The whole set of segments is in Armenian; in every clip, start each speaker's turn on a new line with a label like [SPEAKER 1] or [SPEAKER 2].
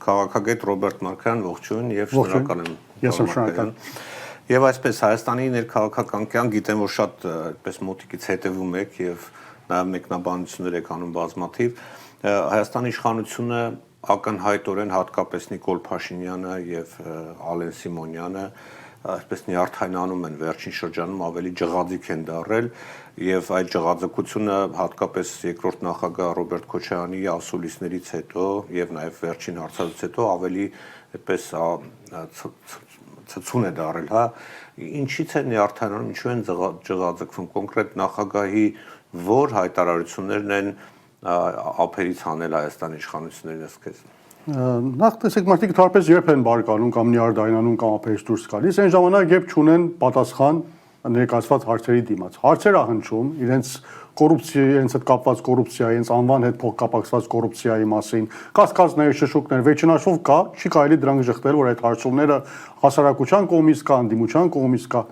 [SPEAKER 1] քաղաքագետ Ռոբերտ Մարկարյան, ողջույն եւ շնորհակալ եմ։
[SPEAKER 2] Ես եմ շնորհակալ։
[SPEAKER 1] Եվ այսպես Հայաստանի ներքաղաքական կյանք գիտեմ, որ շատ այդպես մոտիկից հետևում եք եւ նաեւ մեկնաբանություններ եք անում բազմաթիվ։ Հայաստանի իշխանությունը ակնհայտորեն հատկապես Նիկոլ Փաշինյանը եւ Ալեն Սիմոնյանը այսպես նյարդայնանում են վերջին շրջանում ավելի ջղաձիգ են դարել եւ այդ ջղաձգությունը հատկապես երկրորդ նախագահ Ռոբերտ Քոչարյանի ասուլիսներից հետո եւ նաեւ վերջին հարցազրույցից հետո ավելի այդպես ցցուն է դարել, հա, ինչից է նյարդայնանում, ինչու են ջղաձգվում կոնկրետ նախագահի որ հայտարարություններն են ափերից հանել Հայաստանի իշխանություններին ըստ
[SPEAKER 2] Նախ տեսեք մարդիկ թարպես երբ են բարկանում կամ նյարդայնանում կամ ափերից դուրս գալիս, այն ժամանակ երբ չունեն պատասխան ներկայացված հարցերի դիմաց։ Հարցեր ահնչում իրենց կոռուպցիայի, իրենց հետ կապված կոռուպցիայի, իրենց անվան հետ փոխկապակցված կոռուպցիայի մասին, կասկածներ, շշուկներ, վերջնաշով կա, չի կարելի դրանք շղթել, որ այդ հարցումները հասարակության կողմից կա, ընդդիմության կողմից կա։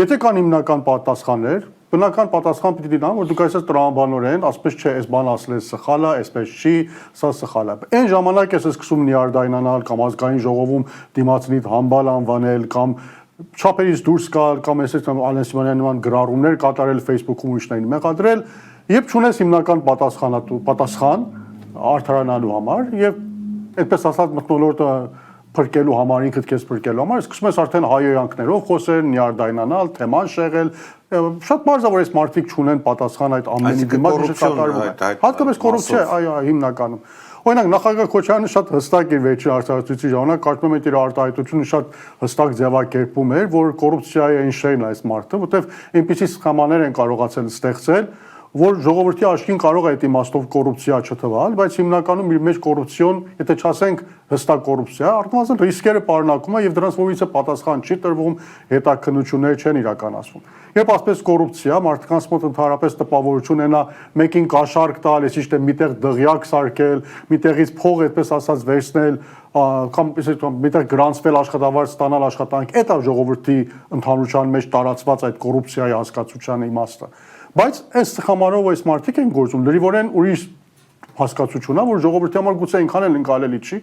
[SPEAKER 2] Եթե կան հիմնական պատասխաններ, բնական պատասխան պիտի դինան, որ դուք այսպես տրամաբանորեն, ասպես չէ, այս բանը ասել է սխալ է, այսպես չի, սա սխալ է։ Այն ժամանակ ես սկսում նյարդայնանալ կամ ազգային ժողովում դիմացնիդ համբալ անվանել կամ չափերից դուրս գալ կամ այսպես Ալեն Սիմոնյանի նման գրառումներ կատարել Facebook-ում ուրիշներին մեղադրել, երբ չունես հիմնական պատասխան արդարանալու համար եւ այդպես ասած մթնոլորտը փրկելու համար, ինքդ քեզ փրկելու համար, սկսում ես արդեն հայոյանքներով խոսել, նյարդայնանալ, թեման շեղել, շատ բարձր որ այս մարդիկ չունեն պատասխան այդ ամենի դիմաց ինչ կատարվում է։ Հատկապես կոռուպցիա, այո, հիմնականում։ Օրինակ նախագահ Քոչարյանը շատ հստակ իր վերջին արտահայտությունից ժամանակ կարծում եմ իր արտահայտությունը շատ հստակ ձևակերպում էր, որ կոռուպցիայի այն շերն է այս մարդը, որտեվ այնպիսի սխեմաներ են կարողացել ստեղծել, որ ժողովրդի աչքին կարող է այդ իմաստով կոռուպցիա չթվալ, բայց հիմնականում իր մեջ կոռուպցիոն, եթե չասենք հստակ կոռուպցիա, առնվազն ռիսկերը պարունակում է եւ դրանց որից է պատասխան չի տրվում, հետաքննություններ չեն իրականացվում։ Երբ ասպես կոռուպցիա, մարդկանց մոտ ընդհանրապես տպավորություն ունենա մեկին կաշառք տալ, այսինչ թե միտեղ դղյակ սարքել, միտեղից փող այդպես ասած վերցնել, կամ միտեղ գրանցվել աշխատավարձ ստանալ աշխատանք, այդ է ժողովրդի ընդհանրության մեջ տարածված այդ կոռուպցիայի հասկացության իմաստը։ Բայց այս սխամարով այս մարդիկ են գործում, լրիվորեն ուրիշ հասկացություն է, որ ժողովրդի համար գուցե այնքան էլ ընկալելի չի,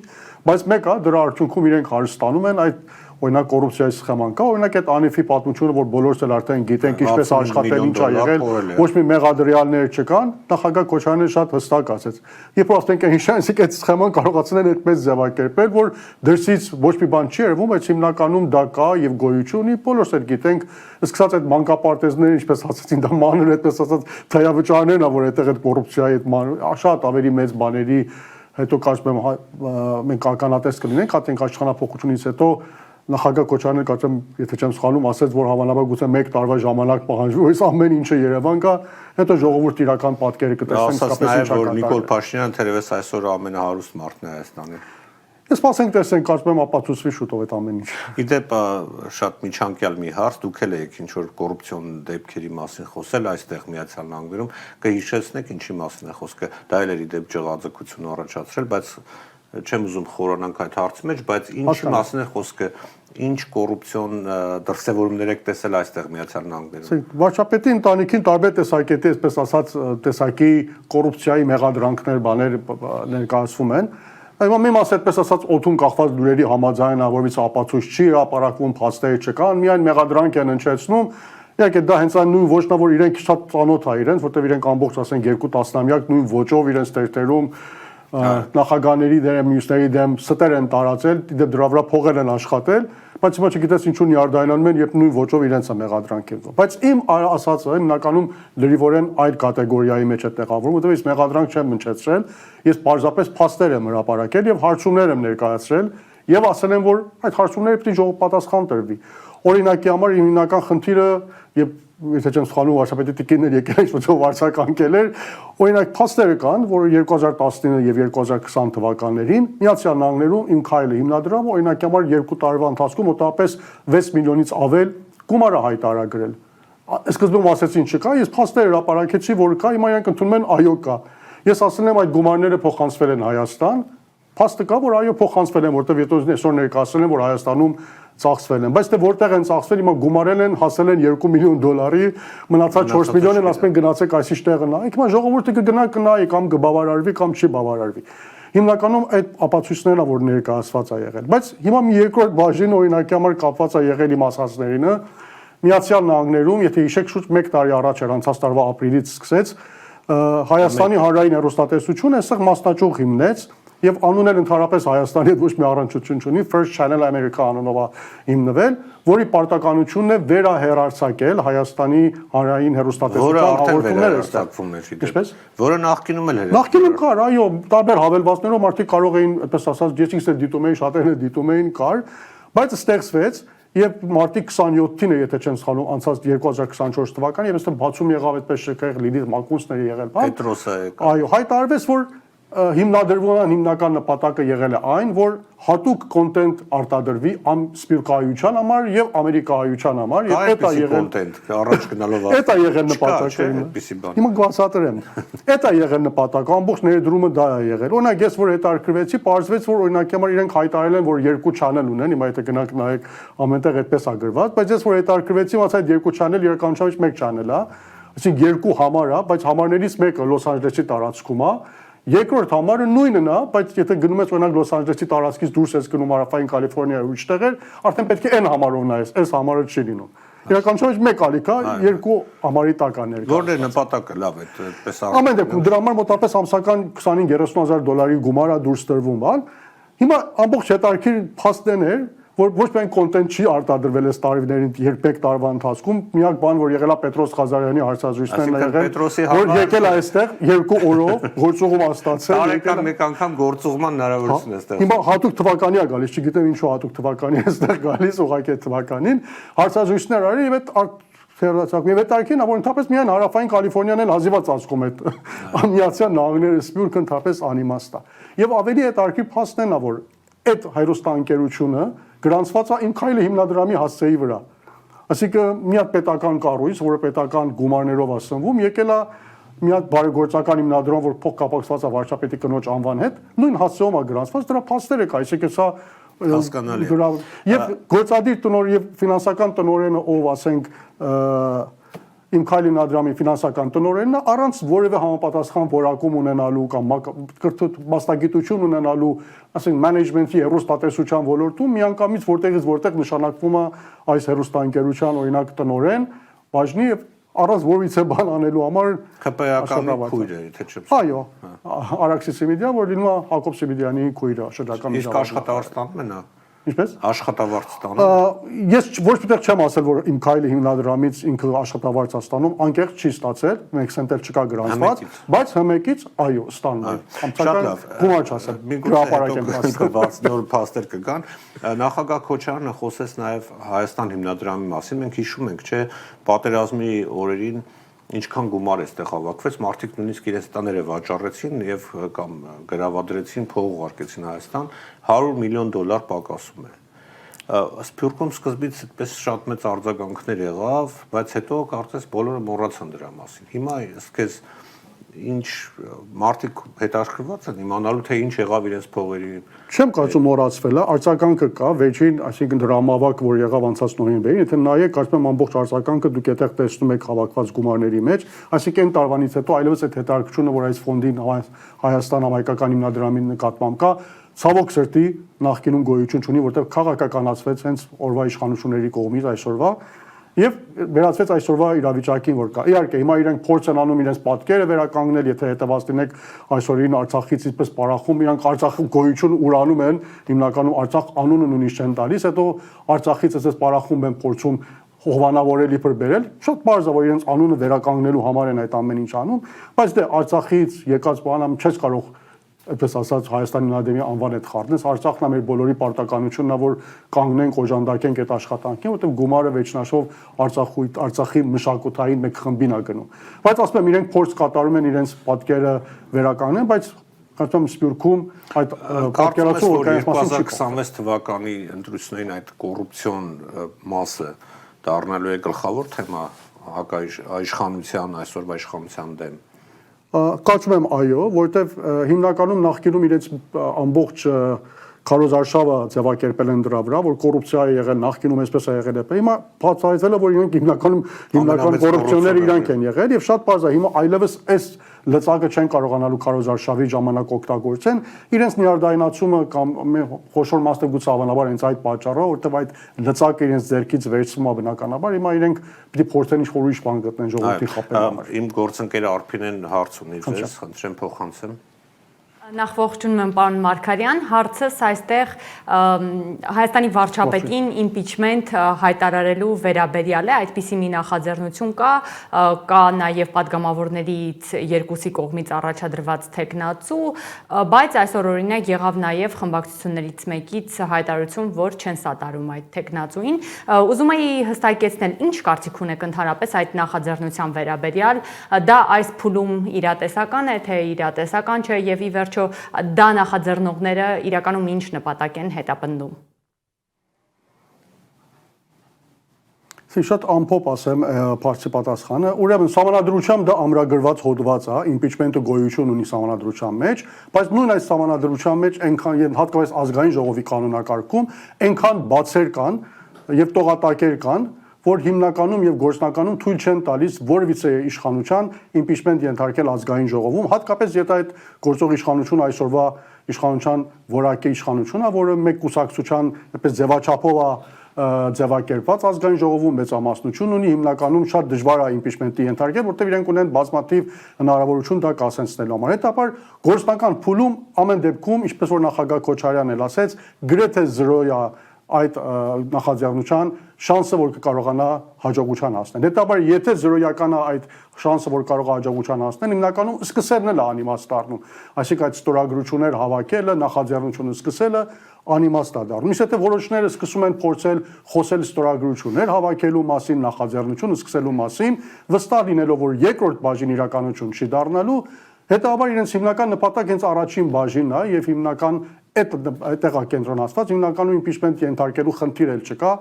[SPEAKER 2] բայց մեկը դրա արդյունքում իրենք հարստանում են այդ օրինակ կոռուպցիայի սխեման կա, օրինակ այդ Անիֆի պատմությունը, որ բոլորս էլ արդեն գիտենք ինչպես աշխատել, ինչ ա եղել, ոչ մի մեղադրյալներ չկան, նախագահ Քոչարյանը շատ հստակ ասեց։ Երբ որ ասենք հիշանցիկ այդ սխեման կարողացել են այդպես ձևակերպել, որ դրսից ոչ մի բան չի երևում, բայց հիմնականում դա կա եւ գոյություն ունի, բոլորս էլ գիտենք, սկսած այդ մանկապարտեզները, ինչպես ասացին, դա մանր այդպես ասած թեյավճարներն ա, որ այդտեղ այդ կոռուպցիայի այդ շատ ավելի մեծ բաների հետո կարծում եմ մենք ականատես կլինենք, հատենք աշխանապողությունից հետո նախագահ Քոչարյանը կարծեմ, եթե չեմ սխալվում, ասաց, որ հավանաբար գուցե 1 տարվա ժամանակ պահանջվի, որ այս ամեն ինչը Երևան գա, հետո ժողովուրդի իրական պատկերը կտեսնենք իսկապես ինչ է կատարվում։
[SPEAKER 1] Նիկոլ Փաշինյանը թերևս այսօր ամենահարուստ մարդն է Հայաստանի։
[SPEAKER 2] Ես սպասենք տեսենք, կարծում եմ ապացուցվի շուտով այդ ամեն ինչը։
[SPEAKER 1] Իդեպ շատ միջանկյալ մի հարց, դուք էլ եք ինչ որ կոռուպցիոն դեպքերի մասին խոսել այստեղ Միացյալ Նահանգներում, կհիշեցնեք ինչի մասին է խոսքը։ Դա էլ էր իդեպ ջղաձգություն առաջացրել, բայց չեմ ուզում խորանանք այդ հարցի մեջ, բայց ինչի մասին է խոսքը, ինչ կոռուպցիոն դրսևորումներ եք տեսել այստեղ Միացյալ Նահանգներում։
[SPEAKER 2] Վարչապետի ընտանիքին տարբեր տեսակետի, այսպես ասած, տեսակի կոռուպցիայի մեղադրանքներ, բաներ ներկայացվում են։ Այո, մի մասը այդպես ասած օդում կախված լուրերի համաձայն, որից ապացույց չի հրապարակվում, փաստեր չկան, միայն մեղադրանք են հնչեցնում։ Իհարկե դա հենց այն նույն ոճն է, որ իրենք շատ ծանոթ է իրենց, որտեղ իրենք ամբողջ ասենք 2 տասնամյակ նույն ոճով իրենց տերտերում նախագահների դեմ, մյուսների դեմ ստեր են տարածել, դրա վրա փողեր են աշխատել, բայց հիմա չգիտես ինչու նյարդայնանում են, երբ նույն ոճով իրենց է մեղադրանք եղնում։ Բայց իմ ասածը հիմնականում լրիվորեն այդ կատեգորիայի մեջ է տեղավորվում, որովհետև ես մեղադրանք չեմ հնչեցրել, ես պարզապես փաստեր եմ հրապարակել եւ հարցումներ եմ ներկայացրել եւ ասել եմ, որ այդ հարցումները պետք է ժողով պատասխան տրվի։ Օրինակի համար հիմնական խնդիրը եւ եթե չեմ սխալվում, վարչապետի տիկիններ եկել ինչ ոչով վարչականգել էր, օրինակ փաստերը կան, որ 2019 եւ 2020 թվականներին Միացյալ Նահանգներում իմ քայլը հիմնադրամը օրինակի համար 2 տարվա ընթացքում մոտավորապես 6 միլիոնից ավել գումար է հայտարարել։ Սկզբում ասեցին չկա, ես փաստեր հրապարակեցի, որ կա, հիմա իրանք ընդունում են այո կա։ Ես ասել եմ այդ գումարները փոխանցվել են Հայաստան, փաստը կա, որ այո փոխանցվել են, որտեղ եթե այսօր ներկայացրել են, որ Հայաստանում ծախսվել են, բայց դե որտեղ են ծախսվել, հիմա գումարել են, հասել են 2 միլիոն դոլարի, մնացած 4 միլիոն են, ասում են գնացեք այսինչ տեղը նայեք, հիմա ժողովուրդը կգնա կնայի կամ կբավարարվի կամ չի բավարարվի։ հիմնականում այդ ապացույցներն որ ներկայացված է եղել, բայց հիմա մի երկրորդ բաժին օրինակի համար կապված է եղել իմ ասածներինը, Միացյալ Նահանգներում, եթե հիշեք, շուրջ 1 տարի առաջ էր անցած տարվա ապրիլից սկսեց Հայաստանի հանրային հեռուստատեսությունը այստեղ մասնաճյուղ հիմնեց եւ անունն էլ ընդհանրապես Հայաստանի հետ ոչ մի առնչություն չունի, First Channel America անունով է հիմնվել, որի պարտականությունն է վերահեռարձակել Հայաստանի հանրային հեռուստատեսության հաղորդումները այստեղ։
[SPEAKER 1] Որը նախկինում էլ էր։
[SPEAKER 2] Նախկինում կար, այո, տարբեր հավելվածներով մարդիկ կարող էին, այդպես ասած, ես ինքս էլ դիտում էի, շատերն էլ դիտում էին, կար, բայց ստեղծվեց Եվ մարտի 27-ին է, եթե չեմ սխալվում, անցած 2024 թվականին, եւ այստեղ բացում եղավ այդպես շքեղ Լիլիթ Մակունցներ եղել, բան։
[SPEAKER 1] Պետրոսը եկավ։
[SPEAKER 2] Այո, հայտարարվեց, որ հիմնադրման հիմնական նպատակը եղել է այն, որ հատուկ կոնտենտ արտադրվի սփյուռքահայության համար եւ ամերիկահայության համար եւ դա եղել
[SPEAKER 1] կոնտենտ առաջ գնալով
[SPEAKER 2] դա եղել նպատակը հիմա գլասատրեմ դա եղել նպատակը ամբողջ ներդրումը դա է եղել օրինակ ես որ հետարկրվեցի պարզվեց որ օրինակի համար իրենք հայտարարել են որ 2 չանել ունեն հիմա եթե գնանք նայեք ամենտեղ այդպես է գրված բայց ես որ հետարկրվեցի իմացա այդ 2 չանել իրականության մեջ 1 չանել է այսինքն 2 համար է բայց համարներից մեկը Լոս Անջելեսի տարածքում է Երկրորդ համարը նույնն է, բայց եթե գնում ես օրինակ Լոս Անջելեսի տարածքից դուրս ես գնում Հարավային Կալիֆոռնիա ու ուրիշտեղեր, արդեն պետք է n համարով նայես, այս համարը չի լինում։ Իրականության մեջ 1 ալիք է, 2 համարի տակ է ներկա։
[SPEAKER 1] Որն է նպատակը, լավ է, այդպես արվում։
[SPEAKER 2] Ամեն դեպքում դրա համար մոտավորապես ամսական 25-30,000 $-ի գումար է դուրս տրվում, բան։ Հիմա ամբողջ հետարքիր փաստն էր, որ ոչ միայն կոնտենտ չի արտադրվել այս տարիներին երբեք տարվա ընթացքում, միակ բան որ եղել է Պետրոս Ղազարյանի հարցազրույցներն եղել, որ եկել է այստեղ 2 օրով գործուղում աստացել,
[SPEAKER 1] տարեկան մեկ անգամ գործուղման հնարավորություն է ստեղծել։
[SPEAKER 2] Հիմա հատուկ թվականի է գալիս, չգիտեմ ինչու հատուկ թվականի է այստեղ գալիս, ուղղակի այդ թվականին հարցազրույցներ արի եւ այդ Թերացակում եւ այդտարքին որ ընդհանրապես միայն Հարավային Կալիֆոռնիան էլ հազիվաց ասում այդ Միացյալ Նահանգները սպյուրք ընդհանրապես անիմաստ է։ Եվ ավելի այդտարքի փաստն է որ այդ հայրոստաընկերությունը գրանցված է իմ քայլը հիմնադրամի հասցեի վրա։ Այսինքն մի հատ պետական կառույց, որը պետական գումարներով է սնվում, եկել է մի հատ բարեգործական հիմնադրամ, որ փող կապակցված է վարչապետի կնոջ անվան հետ, նույն հասցեում է գրանցված, դրա փաստերը կա, այսինքն սա
[SPEAKER 1] հասկանալի է։
[SPEAKER 2] Եվ գործադիր տնօրեն եւ ֆինանսական տնօրենը, ով ասենք իմ քայլի հիմնադրամի ֆինանսական տնօրենն է, առանց որևէ համապատասխան որակում ունենալու կամ մասնագիտություն ունենալու, ասենք management-ի հեռուստատեսության ոլորտում միանգամից որտեղից որտեղ նշանակվում է այս հեռուստաընկերության օրինակ տնօրեն, բաժնի եւ առանց որևիցե բան անելու համար
[SPEAKER 1] ԿՊ-ականի քույրը, եթե չեմ։
[SPEAKER 2] Այո, Արաքսի Սիմիդյան, որ լինում է Հակոբ Սիմիդյանի քույրը, շրջական
[SPEAKER 1] իսկ աշխատավարձ ստանում են նա։
[SPEAKER 2] Ինչպես։
[SPEAKER 1] Աշխատավարձ ստանում։
[SPEAKER 2] Ես ոչ միտեղ չեմ ասել, որ իմ քայլի հիմնադրամից ինքը աշխատավարձ է ստանում, անկեղծ չի ստացել, մեկ սենտել չկա գրանցված, բայց հմեկից այո, ստանում է։ Ամսական գումար չասել։
[SPEAKER 1] Գրապարակ եմ ասել, նոր փաստեր կգան։ Նախագահ Քոչարյանը խոսեց նաև Հայաստան հիմնադրամի մասին, մենք հիշում ենք, չէ, պատերազմի օրերին ինչքան գումար էստեղ հավաքվեց, մարդիկ նույնիսկ իրենց տաները վաճառեցին եւ կամ գրավադրեցին, փող ուղարկեցին Հայաստան, $100 միլիոն պակասում է։ Սփյուռքում սկզբից այդպես շատ մեծ արձագանքներ եղավ, բայց հետո կարծես բոլորը մոռացան դրա մասին։ Հիմա սկսեց ինչ մարդիկ հետաքրքրված են իմանալու թե ինչ եղավ իրենց փողերի։
[SPEAKER 2] Չեմ կարծում մոռացվել է, արձագանքը կա, վերջին, այսինքն դրամավակ, որ եղավ անցած նոյեմբերին, եթե նայեք, կարծում եմ ամբողջ արձագանքը դուք այդտեղ տեսնում եք հավաքված գումարների մեջ, այսինքն տարվանից հետո այլևս այդ հետաքրքրությունը, որ այս ֆոնդին Հայաստան համայնքական հիմնադրամի նկատմամբ կա, ցավոք սրտի նախկինում գոյություն չունի, որտեղ քաղաքականացվեց հենց օրվա իշխանությունների կողմից այսօրվա Եվ վերածվեց այսօրվա իրավիճակին, որ կա։ Իհարկե, հիմա իրենք փորձ են անում իրենց պատկերը վերականգնել, եթե հետևած լինեք այսօրին Արցախից ինչպես պարախում, իրանք Արցախի գոյություն ուրանում են, հիմնականում Արցախ անունը նույնիսկ չեն տալիս, հետո Արցախից այսպես պարախում են փորձում հովանավորել իբր բերել, շատ բարձր է, որ իրենց անունը վերականգնելու համար են այդ ամեն ինչ անում, բայց դե Արցախից եկած բանամ չես կարող այդպես ասած Հայաստանի հիմնադրամի անվան հետ խառնես, Արցախն է մեր բոլորի պարտականությունն է, որ կանգնենք, օժանդակենք այդ աշխատանքին, որտեղ գումարը վերջնաշով Արցախի մշակութային մեկ խմբին է գնում։ Բայց ասում եմ, իրենք փորձ կատարում են իրենց պատկերը վերականգնեն, բայց կարծում եմ Սփյուռքում այդ պատկերացումը
[SPEAKER 1] 2026 թվականի ընտրություններին այդ կոռուպցիոն մասը դառնալու է գլխավոր թեմա հակաիշխանության այսօրվա իշխանության դեմ։
[SPEAKER 2] Կարծում եմ այո, որտեվ հիմնականում նախկինում իրենց ամբողջ քարոզարշավը ձևակերպել են դրա վրա, որ կոռուպցիա է եղել, նախկինում այսպես է եղել, հիմա բացահայտվել է, որ իրենք հիմնական կոռուպցիոները իրանք են եղել եւ շատ բարձր է հիմա այլևս այս լծակը չեն կարողանալու քարոզարշավի ժամանակ օգտագործեն, իրենց նյարդայնացումը կամ խոշոր մասը գուցե հավանաբար հենց այդ պատճառով, որտեղ այդ լծակը իրենց ձեռքից վերցվում է բնականաբար, հիմա իրենք պիտի փորձեն ինչ-որ ուրիշ բան գտնեն ժողովրդի խփելու համար։
[SPEAKER 1] Իմ գործընկերը Արփինեն հարց ունի ձեզ, խնդրեմ փոխանցեմ։
[SPEAKER 3] Նախ ողջունում եմ պարոն Մարգարյան, հարցս այստեղ Հայաստանի վարչապետին impeachment հայտարարելու վերաբերյալ է, այդպիսի մի նախաձեռնություն կա նաև падգամավորներից երկուսի կողմից առաջադրված թեկնածու, բայց այսօր օրինակ եղավ նաև խմբակցություններից մեկից հայտարարություն, որ չեն սատարում այդ թեկնածուին։ Ուզում էի հստակեցնել, ինչ կարծիք ունեք ընդհանրապես այդ նախաձեռնության վերաբերյալ, դա այս փուլում իրատեսական է, թե իրատեսական չէ եւ ի վերջո դա նախաձեռնողները իրականում ինչ նպատակ են հետապնդում։
[SPEAKER 2] Շատ ամփոփ ասեմ բարձի պատասխանը, ուրեմն սահմանադրությամբ դա ամրագրված հոդված է, impeachment-ը գոյություն ունի սահմանադրության մեջ, բայց նույն այս սահմանադրության մեջ այնքան հատկապես ազգային ժողովի կանոնակարգում այնքան բացեր կան եւ տողատակեր կան, որ հիմնականում եւ գործնականում թույլ չեն տալիս որևիցե իշխանության impeachment ենթարկել ազգային ժողովում, հատկապես եթե այդ գործող իշխանությունը այսօրվա իշխանության որակի իշխանությունն է, որը մեկ կուսակցության այդպես ձևաչափով է ձևակերպված ազգային ժողովում մեծամասնություն ունի, հիմնականում շատ դժվար է impeachment-ի ենթարկել, որտեղ իրենք ունեն բազմաթիվ հնարավորություն դա կասեցնելու համար։ Հետաբար գործնական փուլում ամեն դեպքում, ինչպես որ նախագահ Քոչարյանն էլ ասեց, գրեթե 0 է այդ նախաձեռնության շանսը, որ կարողանա հաջողության հասնել։ Հետաբար եթե 0-ական է այդ շանսը, որ կարող է հաջողության հասնել, հիմնականում սկսելն էլ է անիմաստ դառնում, այսինքն այդ ստորագրություններ հավաքելը, նախաձեռնությունը սկսելը անիմաստ է դառնում։ Իսկ եթե որոշները սկսում են փորձել խոսել ստորագրություններ հավաքելու մասին, նախաձեռնությունը սկսելու մասին, վստահ լինելով, որ երկրորդ բաժին իրականություն չի դառնալու, հետաբար իրենց հիմնական նպատակ հենց առաջին բաժինն է եւ հիմնական այդտեղ է կենտրոնացված, հիմնականում impeachment ենթարկելու խնդիր էլ չկա։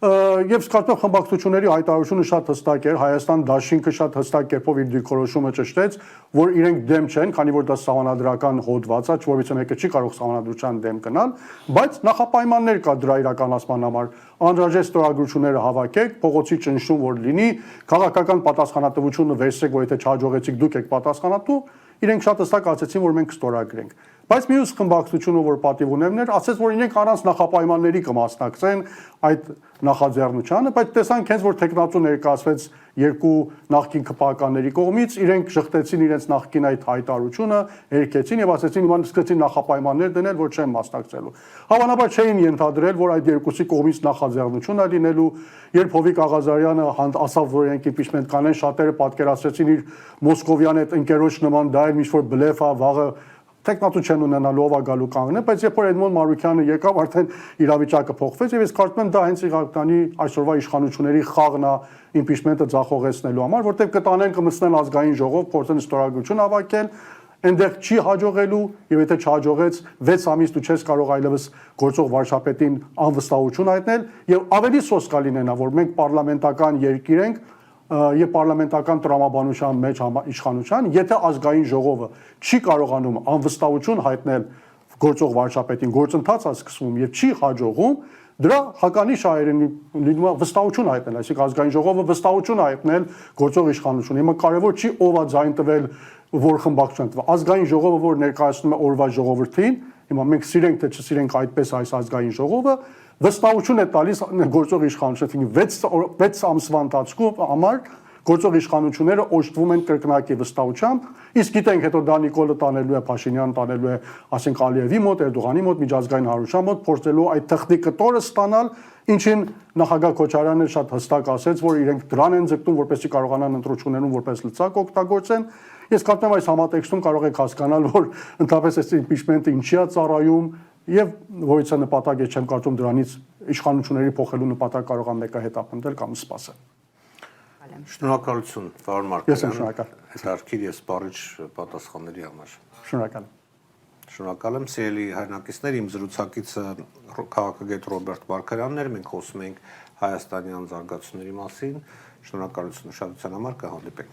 [SPEAKER 2] Եվ կարծեմ խմբակցությունների հայտարարությունը շատ հստակ էր, Հայաստան դաշինքը շատ հստակ կերպով իր դիրքորոշումը ճշտեց, որ իրենք դեմ չեն, քանի որ դա սահմանադրական հոդված է, որովհետեւ մեկը չի կարող սահմանադրության դեմ գնալ, բայց նախապայմաններ կա դրա իրականացման համար։ Անհրաժեշտ ստորագրությունները հավաքեք, փողոցի ճնշում որ լինի, քաղաքական պատասխանատվությունը վերցրեք, որ եթե չհաջողեցիք դուք եք պատասխանատու, իրենք շատ հստակ ասեցին, որ մենք կստորագրենք։ Բայց մյուս խմբակցությունը, որ պատիվ ունեններ, ասեց, որ իրենք առանց նախապայմանների կմասնակցեն այդ նախաձեռնությանը, բայց տեսանք հենց որ տեխնացու ներկայացվեց երկու նախկին քպականների կողմից, իրենք շղթեցին իրենց նախկին այդ հայտարարությունը, երկեցին եւ ասեցին իման սկսեցին նախապայմաններ դնել, որ չեն մասնակցելու։ Հավանաբար չէին ենթադրել, որ այդ երկուսի կողմից նախաձեռնություն է լինելու, երբ Հովիկ Աղազարյանը ասավ, որ իրենք impeachment կանեն, շատերը պատկերացրեցին իր մոսկովյան այդ ընկերոջ նման դա էլ ինչ-որ բլեֆ է, վաղը տեխնատու չեն ունենալու ով է գալու կանգնել, բայց երբ որ Էդմոն Մարուկյանը եկավ, արդեն իրավիճակը փոխվեց եւ ես կարծում եմ դա հենց Իղականի այսօրվա իշխանությունների խաղն է impeachment-ը ձախողեցնելու համար, որտեղ կտանեն կմցնեն ազգային ժողով, փորձեն ստորագրություն հավաքել, այնտեղ չի հաջողելու եւ եթե չհաջողեց 6 ամիս դու չես կարող այլևս գործող վարչապետին անվստահություն հայտնել եւ ավելի սոս կա լինենա, որ մենք պարլամենտական երկիր ենք եւ պարլամենտական տրամաբանության մեջ իշխանության, եթե ազգային ժողովը չի կարողանում անվստահություն հայտնել գործող վարչապետին, գործընթացը սկսվում եւ չի հաջողում, դրա հականիշ լինում է վստահություն հայտնել, այսինքն ազգային ժողովը վստահություն հայտնել գործող իշխանություն։ Հիմա կարևոր չի ով է ձայն տվել, որ խմբակցություն տվա։ Ազգային ժողովը, որ ներկայացնում է օրվա ժողովրդին, հիմա մենք սիրենք թե չսիրենք այդպես այս ազգային ժողովը, վստահություն է տալիս գործող իշխանությունը 6 ամսվա ընթացքում համար գործող իշխանությունները օժտվում են կրկնակի վստահությամբ, իսկ գիտենք հետո դա Նիկոլը տանելու է, Փաշինյան տանելու է, ասենք Ալիևի մոտ, Էրդողանի մոտ, միջազգային հանրության մոտ, փորձելու այդ տեխնիկ կտորը ստանալ, ինչին նախագահ Քոչարյանն շատ հստակ ասեց, որ իրենք դրան են ձգտում, որպեսզի կարողանան ընտրություններում որպես լծակ օգտագործեն։ Ես կարծում եմ այս համատեքստում կարող եք հասկանալ, որ ընդհանրապես այս impeachment-ը ինչի է ծառայում եւ որից է նպատակ, ես չեմ կարծում դրանից իշխանությունների փոխելու նպատակ կարող է մեկը հետապնդել կամ սպասել։
[SPEAKER 1] Շնորհակալություն, պարոն Մարգարյան։
[SPEAKER 2] Ես եմ շնորհակալ։
[SPEAKER 1] Հետաքրքիր եւ սպառիչ պատասխանների համար։
[SPEAKER 2] Շնորհակալ։
[SPEAKER 1] Շնորհակալ եմ, սիրելի հայրենակիցներ, իմ զրուցակիցը քաղաքագետ Ռոբերտ Մարգարյանն էր, մենք խոսում ենք հայաստանյան զարգացումների մասին։ Շնորհակալություն ուշադրության համար, կհանդիպենք։